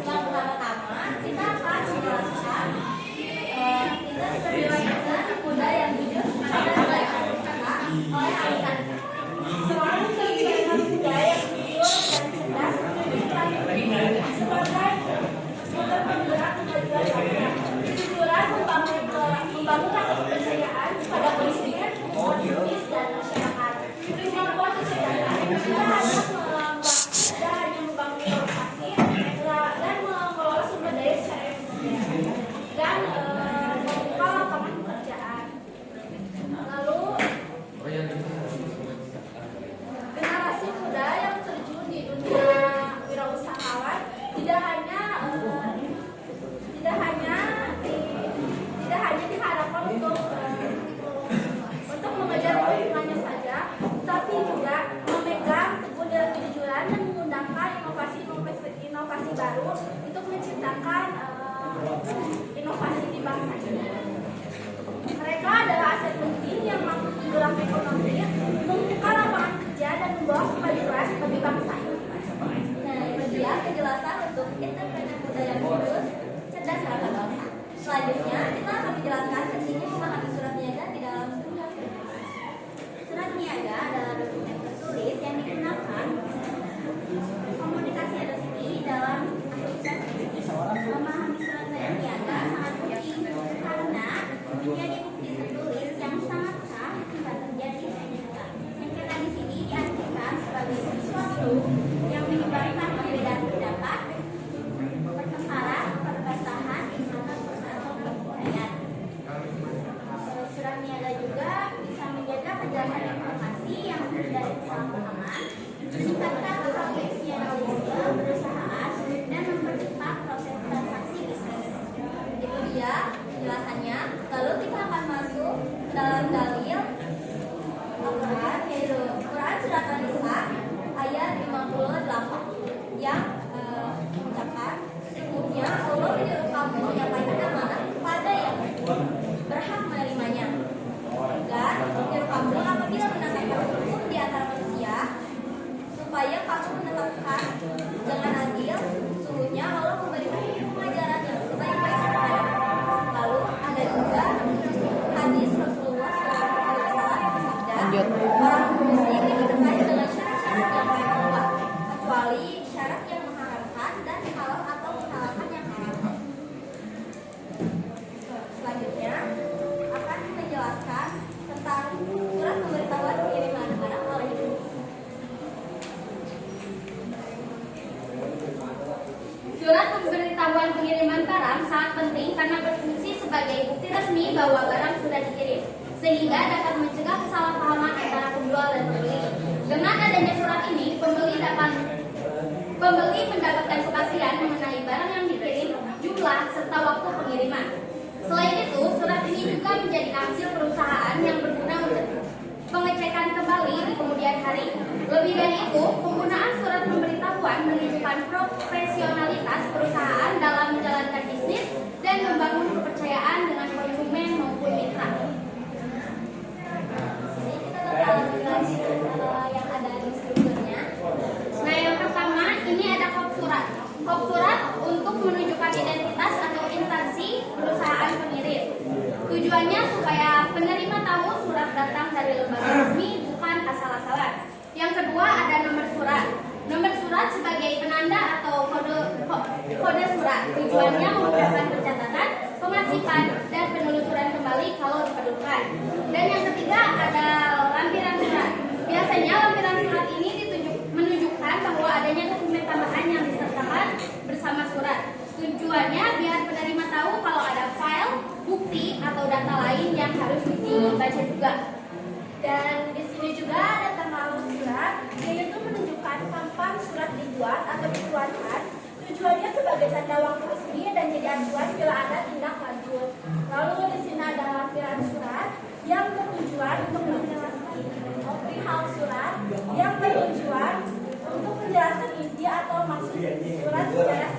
Yang pertama-tama kita akan menjelaskan kepribadian muda yang jujur dan baik oleh Alisan. Selalu kepribadian muda yang jujur dan cerdas sebagai motor penggerak kemajuan bangsa. Kejujuran membangun rasa kepercayaan pada pendidikan, bisnis dan masyarakat. Kemampuan kecerdasan tidak hanya membangun inovasi dan mengelola sumber daya secara efisien dan membuka lapangan pekerjaan. Lalu generasi muda yang terjun di dunia wirausahawan tidak hanya diharapkan untuk mengejar keuntungannya saja, tapi juga memegang teguh kejujuran dan menggunakan inovasi baru untuk menciptakan inovasi di bangsa ini. Mereka adalah aset penting yang mampu menggerak ekonomi, membuka lapangan kerja dan membawa kemajuan bagi bangsa ini. Nah, ini dia penjelasan untuk entrepreneur muda yang jujur, cerdas dan bangsa. Selanjutnya, kita akan menjelaskan pentingnya memahami surat niaga di dalam dunia. Surat niaga adalah dokumen tertulis yang digunakan komunikasi resmi dalam aktivitas bisnis. Memahami surat niaga sangat penting karena menjadi bukti tertulis yang sangat sah jika terjadi sengketa. Sengketa di sini diartikan sebagai sesuatu yang menyebabkan perbedaan pendapat, pertengkaran, perpecahan, atau perceraian. Surat niaga juga bisa menjaga kejelasan informasi yang tidak kesalahpahaman, meningkatkan profesionalisme perusahaan, dan mempercepat proses transaksi bisnis. Itu dia penjelasannya. Lalu kita akan masuk dalam dalil Al-Quran, yaitu Quran Surat An-Nisa ayat 58 yang mengucapkan, sesungguhnya Allah menyuruh kamu menyampaikan amanah kepada yang berhak menerimanya, dan menyuruh kamu apabila menegakkan hukum di antara manusia supaya kamu menetapkan dengan adil. Sesungguhnya Allah memberikan pengajaran yang sebaik-baik kepada. Lalu ada juga hadis Rasulullah SAW bersabda, orang muslim itu terkait dengan syarat-syarat yang berubah kecuali syarat yang mengharamkan dan halal atau menghalalkan yang haram. Selanjutnya akan menjelaskan tentang surat pemberitahuan pengiriman barang oleh ibu. Surat pemberitahuan pengiriman barang sangat penting karena berfungsi sebagai bukti resmi bahwa barang sudah dikirim, sehingga dapat mencegah kesalahpahaman antara penjual dan pembeli. Dengan adanya surat ini, pembeli mendapatkan kepastian mengenai barang yang dikirim, jumlah, serta waktu pengiriman. Selain itu, surat ini juga menjadi hasil perusahaan yang berguna untuk pengecekan kembali di kemudian hari. Lebih dari itu, penggunaan surat pemberitahuan menunjukkan profesionalitas perusahaan dalam menjalankan bisnis dan membangun kepercayaan dengan konsumen maupun mitra. Sini kita bakal jelasin yang ada di strukturnya. Nah, yang pertama ini ada kop surat. Kop surat untuk menunjukkan identitas atau instansi perusahaan pengirim. Tujuannya supaya penerima tahu surat datang dari lembaga resmi, bukan asal-asalan. Yang kedua ada nomor surat. Nomor surat sebagai penanda atau kode surat. Tujuannya memudahkan pencatatan, pengasihan, dan penelusuran kembali kalau diperlukan. Dan yang ketiga ada lampiran surat. Biasanya lampiran surat ini menunjukkan bahwa adanya dokumen tambahan yang disertakan bersama surat. Tujuannya biar penerima tahu kalau ada file, bukti, atau data lain yang harus dibaca juga. Dan di sini juga ada tanggal surat, yaitu menunjukkan kapan surat dibuat atau dikeluarkan. Tujuannya sebagai tanda waktu resmi dan jadi acuan bila ada tindak lanjut. Lalu di sini ada lampiran surat yang bertujuan untuk menjelaskan perihal surat yang bertujuan untuk menjelaskan inti atau maksud surat secara